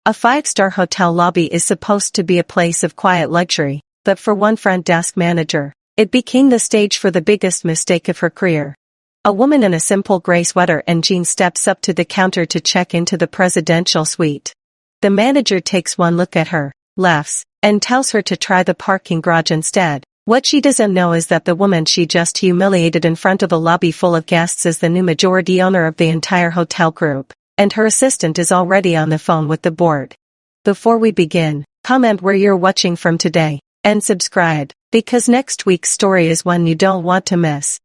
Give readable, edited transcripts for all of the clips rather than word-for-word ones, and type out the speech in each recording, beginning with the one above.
A five-star hotel lobby is supposed to be a place of quiet luxury, but for one front desk manager, it became the stage for the biggest mistake of her career. A woman in a simple gray sweater and jeans steps up to the counter to check into the presidential suite. The manager takes one look at her, laughs, and tells her to try the parking garage instead. What she doesn't know is that the woman she just humiliated in front of a lobby full of guests is the new majority owner of the entire hotel group, and her assistant is already on the phone with the board. Before we begin, comment where you're watching from today, and subscribe, because next week's story is one you don't want to miss.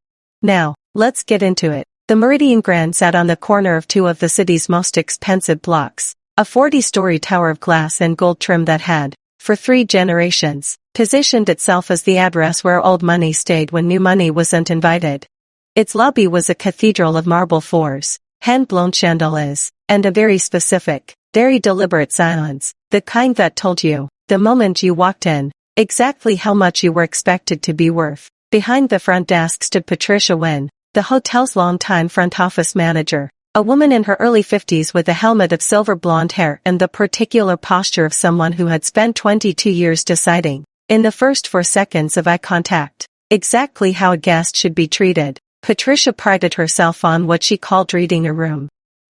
Now, let's get into it. The Meridian Grand sat on the corner of two of the city's most expensive blocks, a 40-story tower of glass and gold trim that had, for 3 generations, positioned itself as the address where old money stayed when new money wasn't invited. Its lobby was a cathedral of marble floors, hand-blown chandeliers, and a very specific, very deliberate silence, the kind that told you, the moment you walked in, exactly how much you were expected to be worth. Behind the front desk stood Patricia Wynn, the hotel's longtime front office manager, a woman in her early 50s with a helmet of silver blonde hair and the particular posture of someone who had spent 22 years deciding, in the first 4 seconds of eye contact, exactly how a guest should be treated. Patricia prided herself on what she called reading a room.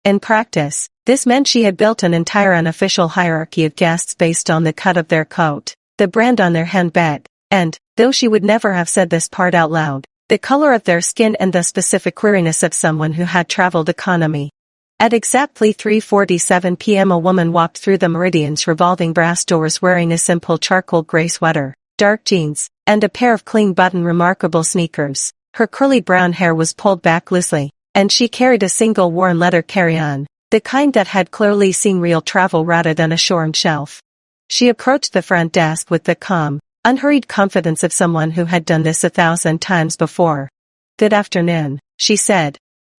In practice, this meant she had built an entire unofficial hierarchy of guests based on the cut of their coat, the brand on their handbag, and, though she would never have said this part out loud, the color of their skin and the specific weariness of someone who had traveled economy. At exactly 3:47 p.m. a woman walked through the Meridian's revolving brass doors wearing a simple charcoal gray sweater, dark jeans, and a pair of clean-button remarkable sneakers. Her curly brown hair was pulled back loosely, and she carried a single worn leather carry-on, the kind that had clearly seen real travel rather than a shorn shelf. She approached the front desk with the calm, unhurried confidence of someone who had done this 1,000 times before. "Good afternoon," she said.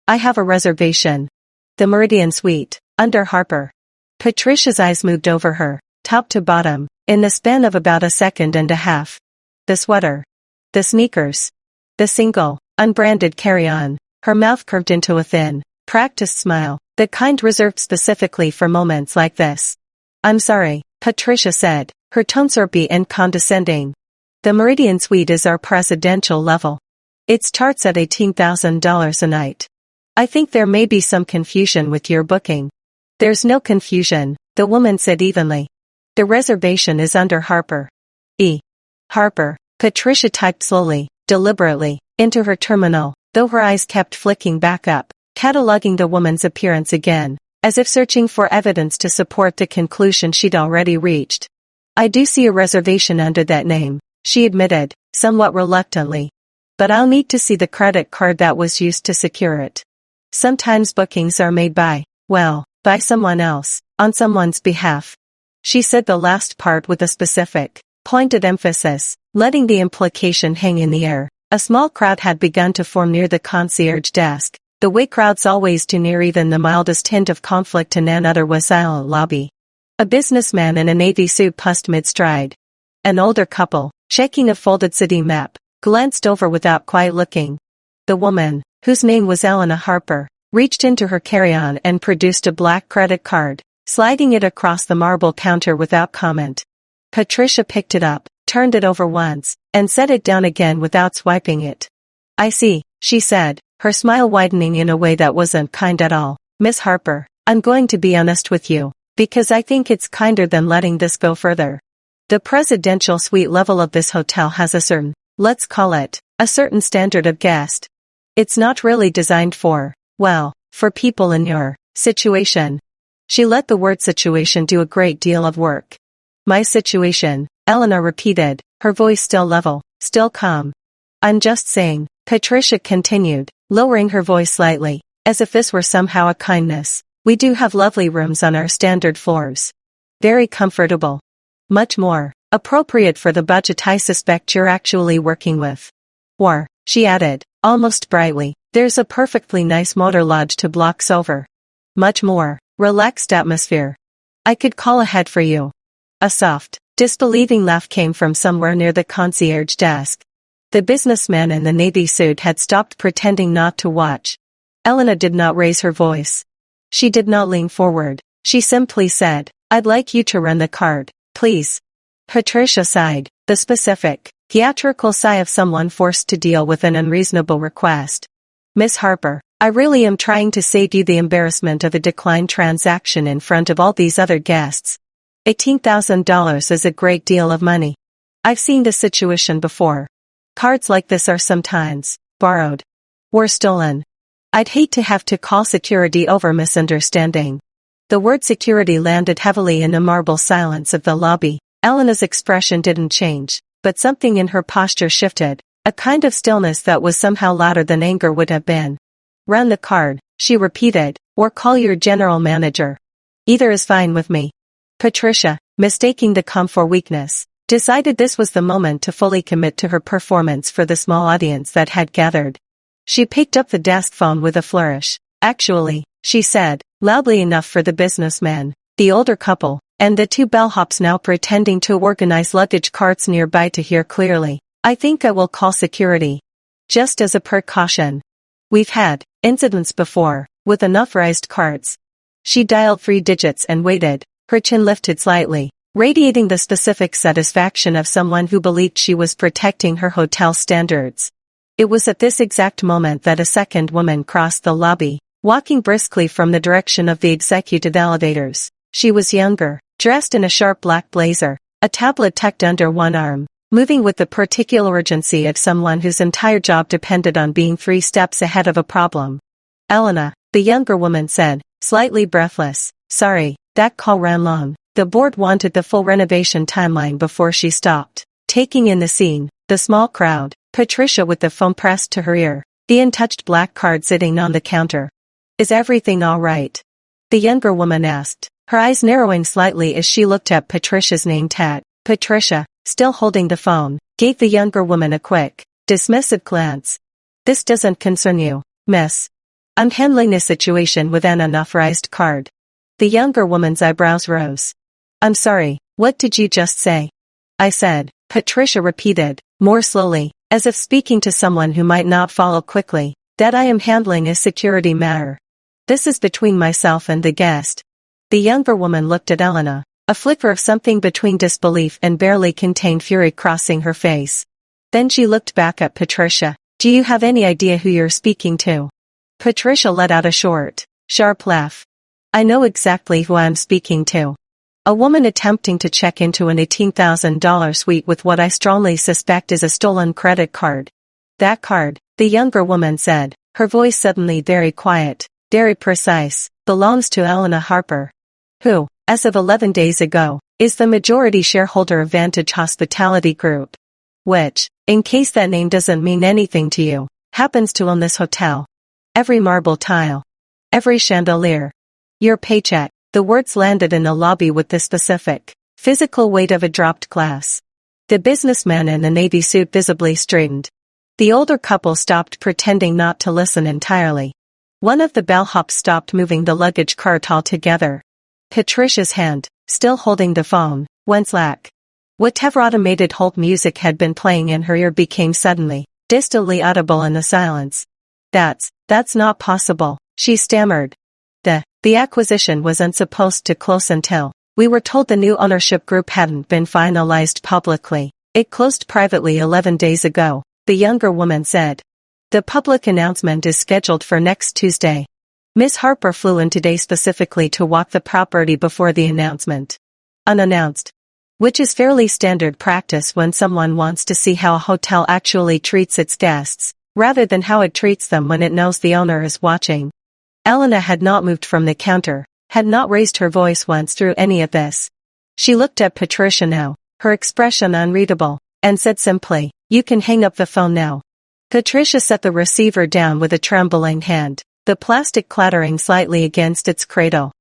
"I have a reservation. The Meridian Suite, under Harper." Patricia's eyes moved over her, top to bottom, in the span of about a second and a half. The sweater. The sneakers. The single, unbranded carry-on. Her mouth curved into a thin, practiced smile, the kind reserved specifically for moments like this. "I'm sorry," Patricia said, her tone syrupy and condescending. "The Meridian Suite is our presidential level. It starts at $18,000 a night. I think there may be some confusion with your booking." "There's no confusion," the woman said evenly. "The reservation is under Harper." Harper, Patricia typed slowly, deliberately, into her terminal, though her eyes kept flicking back up, cataloging the woman's appearance again, as if searching for evidence to support the conclusion she'd already reached. "I do see a reservation under that name," she admitted, somewhat reluctantly. "But I'll need to see the credit card that was used to secure it. Sometimes bookings are made by someone else, on someone's behalf." She said the last part with a specific, pointed emphasis, letting the implication hang in the air. A small crowd had begun to form near the concierge desk, the way crowds always do near even the mildest hint of conflict in an otherwise silent lobby. A businessman in a navy suit paused mid-stride. An older couple, checking a folded city map, glanced over without quite looking. The woman, whose name was Elena Harper, reached into her carry-on and produced a black credit card, sliding it across the marble counter without comment. Patricia picked it up, turned it over once, and set it down again without swiping it. "I see," she said, her smile widening in a way that wasn't kind at all. "Miss Harper, I'm going to be honest with you, because I think it's kinder than letting this go further. The presidential suite level of this hotel has a certain, let's call it, a certain standard of guest. It's not really designed for people in your situation." She let the word situation do a great deal of work. "My situation," Elena repeated, her voice still level, still calm. "I'm just saying," Patricia continued, lowering her voice slightly, as if this were somehow a kindness. "We do have lovely rooms on our standard floors. Very comfortable. Much more appropriate for the budget I suspect you're actually working with. Or," she added, almost brightly, "there's a perfectly nice motor lodge 2 blocks over. Much more relaxed atmosphere. I could call ahead for you." A soft, disbelieving laugh came from somewhere near the concierge desk. The businessman in the navy suit had stopped pretending not to watch. Elena did not raise her voice. She did not lean forward. She simply said, I'd like you to run the card, please. Patricia sighed, the specific, theatrical sigh of someone forced to deal with an unreasonable request. Miss Harper, I really am trying to save you the embarrassment of a declined transaction in front of all these other guests. $18,000 is a great deal of money. I've seen this situation before. Cards like this are sometimes borrowed or stolen. I'd hate to have to call security over misunderstanding. The word security landed heavily in the marble silence of the lobby. Elena's expression didn't change, but something in her posture shifted, a kind of stillness that was somehow louder than anger would have been. Run the card, she repeated, or call your general manager. Either is fine with me. Patricia, mistaking the calm for weakness, decided this was the moment to fully commit to her performance for the small audience that had gathered. She picked up the desk phone with a flourish. Actually, she said, loudly enough for the businessman, the older couple, and the two bellhops now pretending to organize luggage carts nearby to hear clearly. I think I will call security. Just as a precaution. We've had incidents before, with unauthorized carts. She dialed 3 digits and waited, her chin lifted slightly, radiating the specific satisfaction of someone who believed she was protecting her hotel standards. It was at this exact moment that a second woman crossed the lobby, walking briskly from the direction of the executive elevators. She was younger, dressed in a sharp black blazer, a tablet tucked under one arm, moving with the particular urgency of someone whose entire job depended on being 3 steps ahead of a problem. Elena, the younger woman said, slightly breathless, sorry, that call ran long. The board wanted the full renovation timeline before she stopped, taking in the scene, the small crowd, Patricia with the phone pressed to her ear, the untouched black card sitting on the counter. Is everything all right? The younger woman asked, her eyes narrowing slightly as she looked at Patricia's name tag. Patricia, still holding the phone, gave the younger woman a quick, dismissive glance. This doesn't concern you, miss. I'm handling a situation with an unauthorized card. The younger woman's eyebrows rose. I'm sorry, what did you just say? I said, Patricia repeated, more slowly, as if speaking to someone who might not follow quickly, that I am handling a security matter. This is between myself and the guest. The younger woman looked at Elena, a flicker of something between disbelief and barely contained fury crossing her face. Then she looked back at Patricia. Do you have any idea who you're speaking to? Patricia let out a short, sharp laugh. I know exactly who I'm speaking to. A woman attempting to check into an $18,000 suite with what I strongly suspect is a stolen credit card. That card, the younger woman said, her voice suddenly very quiet, very precise, belongs to Elena Harper, who, as of 11 days ago, is the majority shareholder of Vantage Hospitality Group. Which, in case that name doesn't mean anything to you, happens to own this hotel. Every marble tile. Every chandelier. Your paycheck. The words landed in the lobby with the specific, physical weight of a dropped glass. The businessman in the navy suit visibly straightened. The older couple stopped pretending not to listen entirely. One of the bellhops stopped moving the luggage cart altogether. Patricia's hand, still holding the phone, went slack. Whatever automated hold music had been playing in her ear became suddenly, distantly audible in the silence. That's not possible, she stammered. The acquisition wasn't supposed to close until, we were told the new ownership group hadn't been finalized publicly. It closed privately 11 days ago, the younger woman said. The public announcement is scheduled for next Tuesday. Miss Harper flew in today specifically to walk the property before the announcement. Unannounced. Which is fairly standard practice when someone wants to see how a hotel actually treats its guests, rather than how it treats them when it knows the owner is watching. Elena had not moved from the counter, had not raised her voice once through any of this. She looked at Patricia now, her expression unreadable, and said simply, you can hang up the phone now. Patricia set the receiver down with a trembling hand, the plastic clattering slightly against its cradle.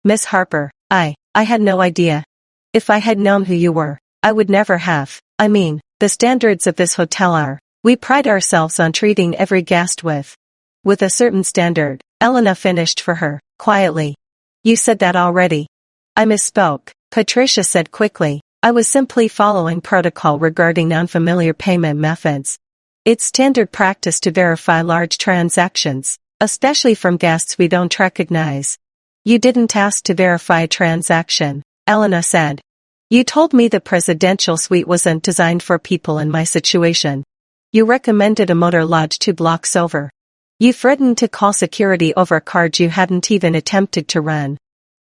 Miss Harper, I had no idea. If I had known who you were, I would never have. I mean, the standards of this hotel are, we pride ourselves on treating every guest with a certain standard. Elena finished for her, quietly. You said that already. I misspoke, Patricia said quickly. I was simply following protocol regarding unfamiliar payment methods. It's standard practice to verify large transactions, especially from guests we don't recognize. You didn't ask to verify a transaction. Elena said. You told me the presidential suite wasn't designed for people in my situation. You recommended a motor lodge 2 blocks over. You threatened to call security over a card you hadn't even attempted to run.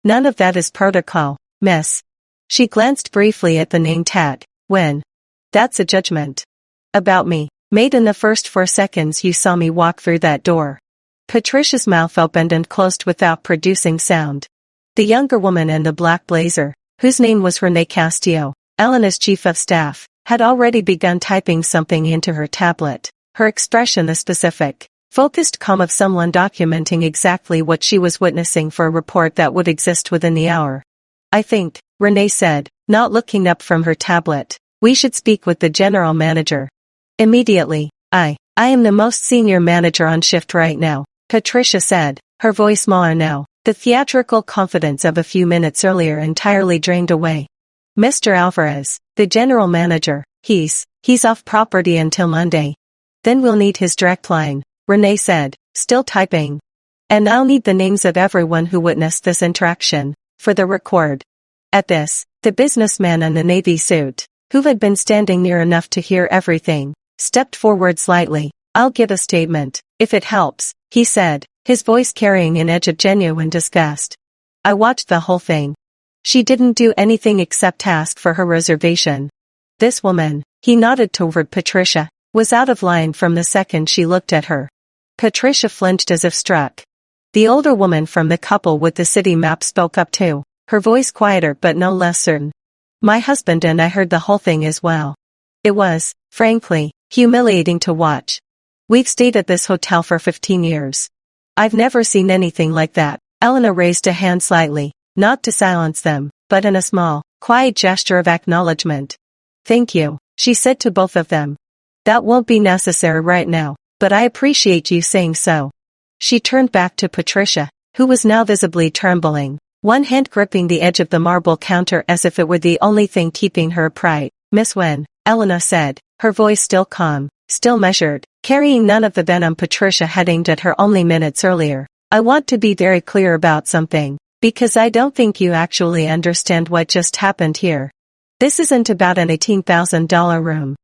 None of that is protocol, miss. She glanced briefly at the name tag. When? That's a judgment. About me, made in the first 4 seconds you saw me walk through that door. Patricia's mouth opened and closed without producing sound. The younger woman in the black blazer, whose name was Renee Castillo, Elena's chief of staff, had already begun typing something into her tablet, her expression the specific, focused calm of someone documenting exactly what she was witnessing for a report that would exist within the hour. I think, Renee said, not looking up from her tablet, we should speak with the general manager. Immediately, I am the most senior manager on shift right now, Patricia said, her voice smaller now, the theatrical confidence of a few minutes earlier entirely drained away. Mr. Alvarez, the general manager, he's off property until Monday. Then we'll need his direct line, Renee said, still typing. And I'll need the names of everyone who witnessed this interaction, for the record. At this, the businessman in the navy suit, who had been standing near enough to hear everything, stepped forward slightly. I'll give a statement, if it helps, he said, his voice carrying an edge of genuine disgust. I watched the whole thing. She didn't do anything except ask for her reservation. This woman, he nodded toward Patricia, was out of line from the second she looked at her. Patricia flinched as if struck. The older woman from the couple with the city map spoke up too, her voice quieter but no less certain. My husband and I heard the whole thing as well. It was, frankly, humiliating to watch. We've stayed at this hotel for 15 years. I've never seen anything like that. Elena raised a hand slightly, not to silence them, but in a small, quiet gesture of acknowledgement. Thank you, she said to both of them. That won't be necessary right now, but I appreciate you saying so. She turned back to Patricia, who was now visibly trembling, one hand gripping the edge of the marble counter as if it were the only thing keeping her upright. Miss Wen, Elena said, her voice still calm, still measured, carrying none of the venom Patricia had aimed at her only minutes earlier. I want to be very clear about something, because I don't think you actually understand what just happened here. This isn't about an $18,000 room.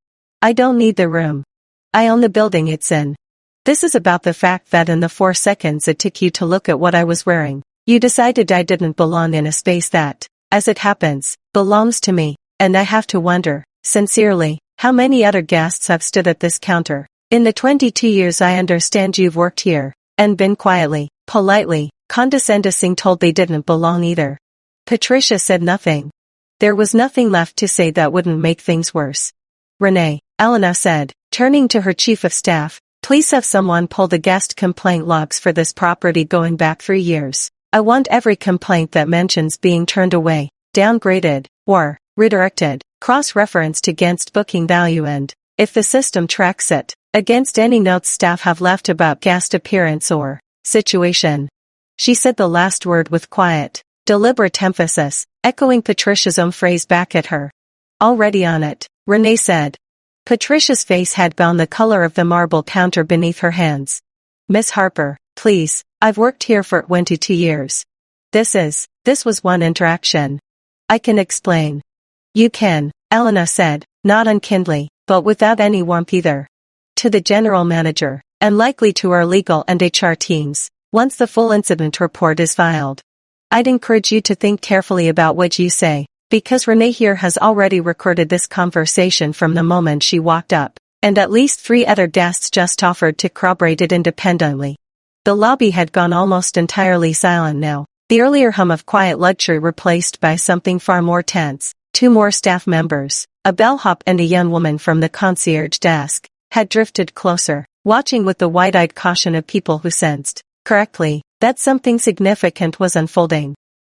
I don't need the room. I own the building it's in. This is about the fact that in the 4 seconds it took you to look at what I was wearing, you decided I didn't belong in a space that, as it happens, belongs to me, and I have to wonder, sincerely, how many other guests have stood at this counter. In the 22 years I understand you've worked here, and been quietly, politely, condescending told they didn't belong either. Patricia said nothing. There was nothing left to say that wouldn't make things worse. Renee, Elena said, turning to her chief of staff, please have someone pull the guest complaint logs for this property going back 3 years. I want every complaint that mentions being turned away, downgraded, or redirected, cross-referenced against booking value and, if the system tracks it, against any notes staff have left about guest appearance or situation. She said the last word with quiet, deliberate emphasis, echoing Patricia's own phrase back at her. Already on it, Renee said. Patricia's face had bound the color of the marble counter beneath her hands. Miss Harper, please, I've worked here for 22 years. This was one interaction. I can explain. You can, Elena said, not unkindly, but without any warmth either. To the general manager, and likely to our legal and HR teams, once the full incident report is filed. I'd encourage you to think carefully about what you say, because Renee here has already recorded this conversation from the moment she walked up, and at least 3 other guests just offered to corroborate it independently. The lobby had gone almost entirely silent now, the earlier hum of quiet luxury replaced by something far more tense. 2 more staff members, a bellhop and a young woman from the concierge desk, had drifted closer, watching with the wide-eyed caution of people who sensed, correctly, that something significant was unfolding.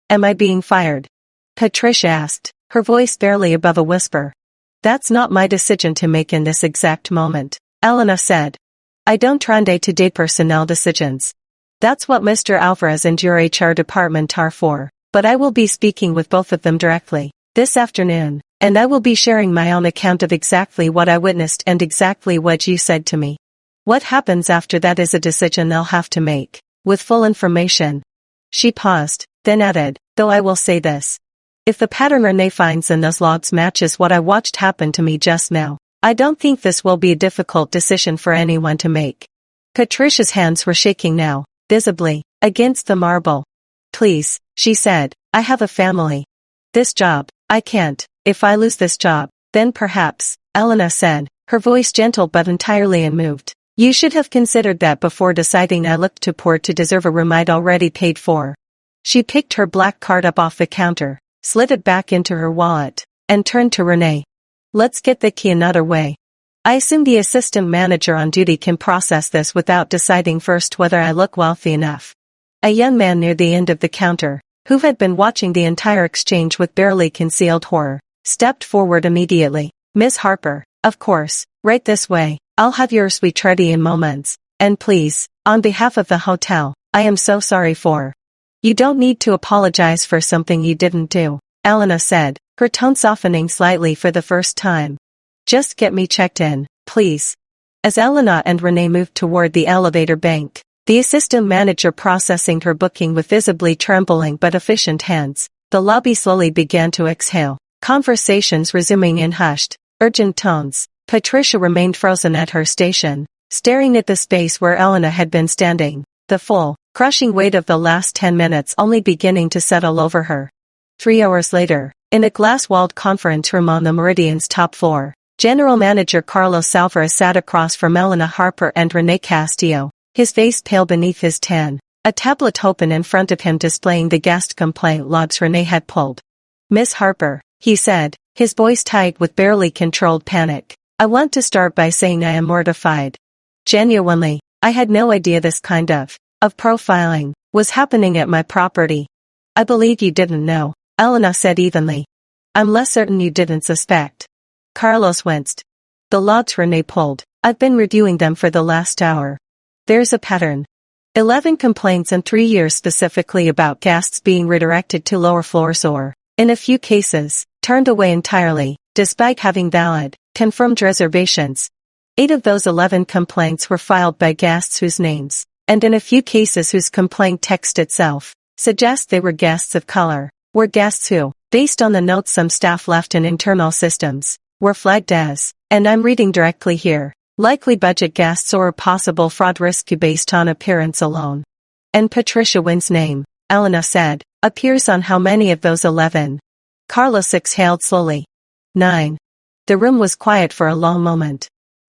Am I being fired? Patricia asked, her voice barely above a whisper. That's not my decision to make in this exact moment, Elena said. I don't run day-to-day personnel decisions. That's what Mr. Alvarez and your HR department are for, but I will be speaking with both of them directly this afternoon, and I will be sharing my own account of exactly what I witnessed and exactly what you said to me. What happens after that is a decision I'll have to make, with full information. She paused, then added, though I will say this. If the pattern Renee finds in those logs matches what I watched happen to me just now, I don't think this will be a difficult decision for anyone to make. Patricia's hands were shaking now, visibly, against the marble. Please, she said, I have a family. This job, I can't. If I lose this job, then perhaps, Elena said, her voice gentle but entirely unmoved. You should have considered that before deciding I looked too poor to deserve a room I'd already paid for. She picked her black card up off the counter, slid it back into her wallet, and turned to Renee. Let's get the key another way. I assume the assistant manager on duty can process this without deciding first whether I look wealthy enough. A young man near the end of the counter, who had been watching the entire exchange with barely concealed horror, stepped forward immediately. Miss Harper, of course, right this way. I'll have your suite ready in moments. And please, on behalf of the hotel, I am so sorry for. You don't need to apologize for something you didn't do, Elena said, her tone softening slightly for the first time. Just get me checked in, please. As Elena and Renee moved toward the elevator bank, the assistant manager processing her booking with visibly trembling but efficient hands, the lobby slowly began to exhale, conversations resuming in hushed, urgent tones. Patricia remained frozen at her station, staring at the space where Elena had been standing, the full, crushing weight of the last 10 minutes only beginning to settle over her. 3 hours later, in a glass-walled conference room on the Meridian's top floor, General Manager Carlos Alvarez sat across from Elena Harper and Renee Castillo, his face pale beneath his tan, a tablet open in front of him displaying the guest complaint logs Renee had pulled. Miss Harper, he said, his voice tight with barely controlled panic. I want to start by saying I am mortified. Genuinely, I had no idea this kind of profiling was happening at my property. I believe you didn't know, Elena said evenly. I'm less certain you didn't suspect. Carlos winced. The logs Renee pulled, I've been reviewing them for the last hour. There's a pattern. 11 complaints in 3 years specifically about guests being redirected to lower floors or, in a few cases, turned away entirely, despite having valid, confirmed reservations. 8 of those 11 complaints were filed by guests whose names, and in a few cases whose complaint text itself, suggests they were guests of color, were guests who, based on the notes some staff left in internal systems, were flagged as, and I'm reading directly here, likely budget guests or a possible fraud risk based on appearance alone. And Patricia Wynn's name, Elena said, appears on how many of those 11? Carlos exhaled slowly. 9. The room was quiet for a long moment.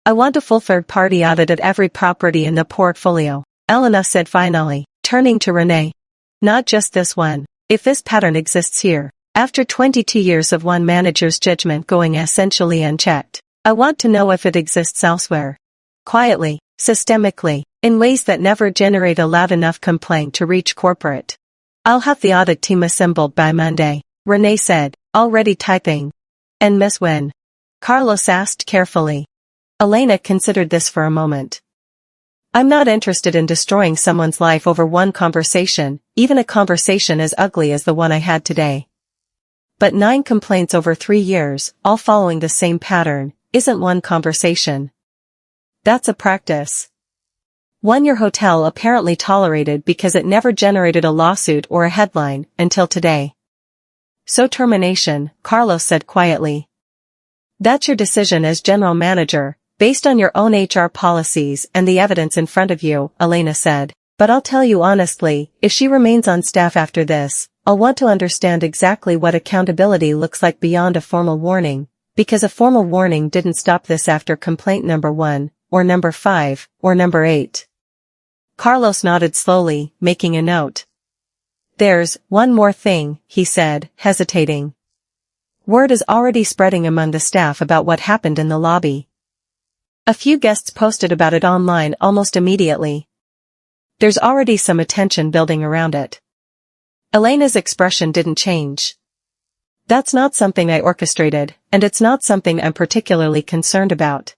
I want a full third-party audit at every property in the portfolio, Elena said finally, turning to Renee. Not just this one. If this pattern exists here, after 22 years of one manager's judgment going essentially unchecked, I want to know if it exists elsewhere. Quietly, systemically, in ways that never generate a loud enough complaint to reach corporate. I'll have the audit team assembled by Monday, Renee said, already typing. And Miss Wynn? Carlos asked carefully. Elena considered this for a moment. I'm not interested in destroying someone's life over one conversation, even a conversation as ugly as the one I had today. But 9 complaints over 3 years, all following the same pattern, isn't one conversation. That's a practice. One your hotel apparently tolerated because it never generated a lawsuit or a headline until today. So termination, Carlos said quietly. That's your decision as general manager, based on your own HR policies and the evidence in front of you, Elena said. But I'll tell you honestly, if she remains on staff after this, I'll want to understand exactly what accountability looks like beyond a formal warning, because a formal warning didn't stop this after complaint number 1, or number 5, or number 8. Carlos nodded slowly, making a note. There's one more thing, he said, hesitating. Word is already spreading among the staff about what happened in the lobby. A few guests posted about it online almost immediately. There's already some attention building around it. Elena's expression didn't change. That's not something I orchestrated, and it's not something I'm particularly concerned about.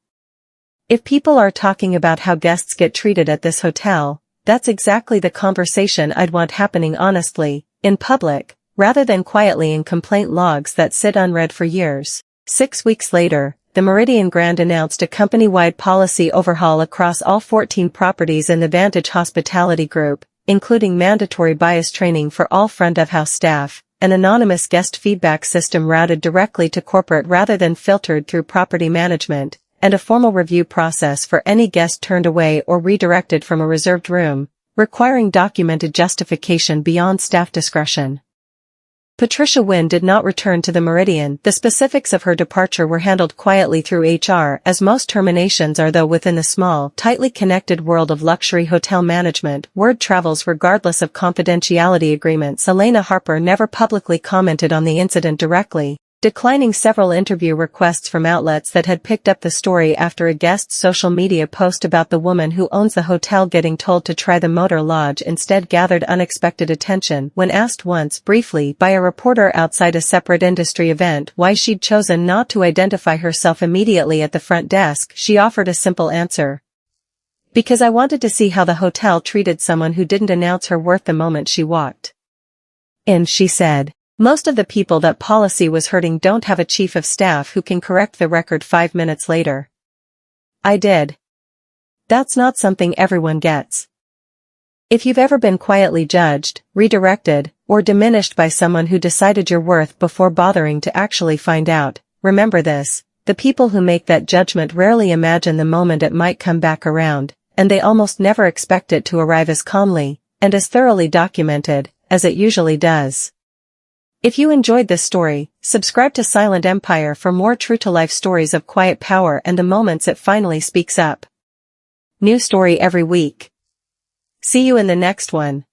If people are talking about how guests get treated at this hotel, that's exactly the conversation I'd want happening honestly, in public, rather than quietly in complaint logs that sit unread for years. 6 weeks later, the Meridian Grand announced a company-wide policy overhaul across all 14 properties in the Vantage Hospitality Group, including mandatory bias training for all front-of-house staff, an anonymous guest feedback system routed directly to corporate rather than filtered through property management, and a formal review process for any guest turned away or redirected from a reserved room, requiring documented justification beyond staff discretion. Patricia Wynne did not return to the Meridian. The specifics of her departure were handled quietly through HR, as most terminations are, though within the small, tightly connected world of luxury hotel management, word travels regardless of confidentiality agreements. Elena Harper never publicly commented on the incident directly, declining several interview requests from outlets that had picked up the story after a guest's social media post about the woman who owns the hotel getting told to try the motor lodge instead gathered unexpected attention. When asked once briefly by a reporter outside a separate industry event why she'd chosen not to identify herself immediately at the front desk, she offered a simple answer. Because I wanted to see how the hotel treated someone who didn't announce her worth the moment she walked in, she said. Most of the people that policy was hurting don't have a chief of staff who can correct the record 5 minutes later. I did. That's not something everyone gets. If you've ever been quietly judged, redirected, or diminished by someone who decided your worth before bothering to actually find out, remember this: the people who make that judgment rarely imagine the moment it might come back around, and they almost never expect it to arrive as calmly, and as thoroughly documented, as it usually does. If you enjoyed this story, subscribe to Silent Empire for more true-to-life stories of quiet power and the moments it finally speaks up. New story every week. See you in the next one.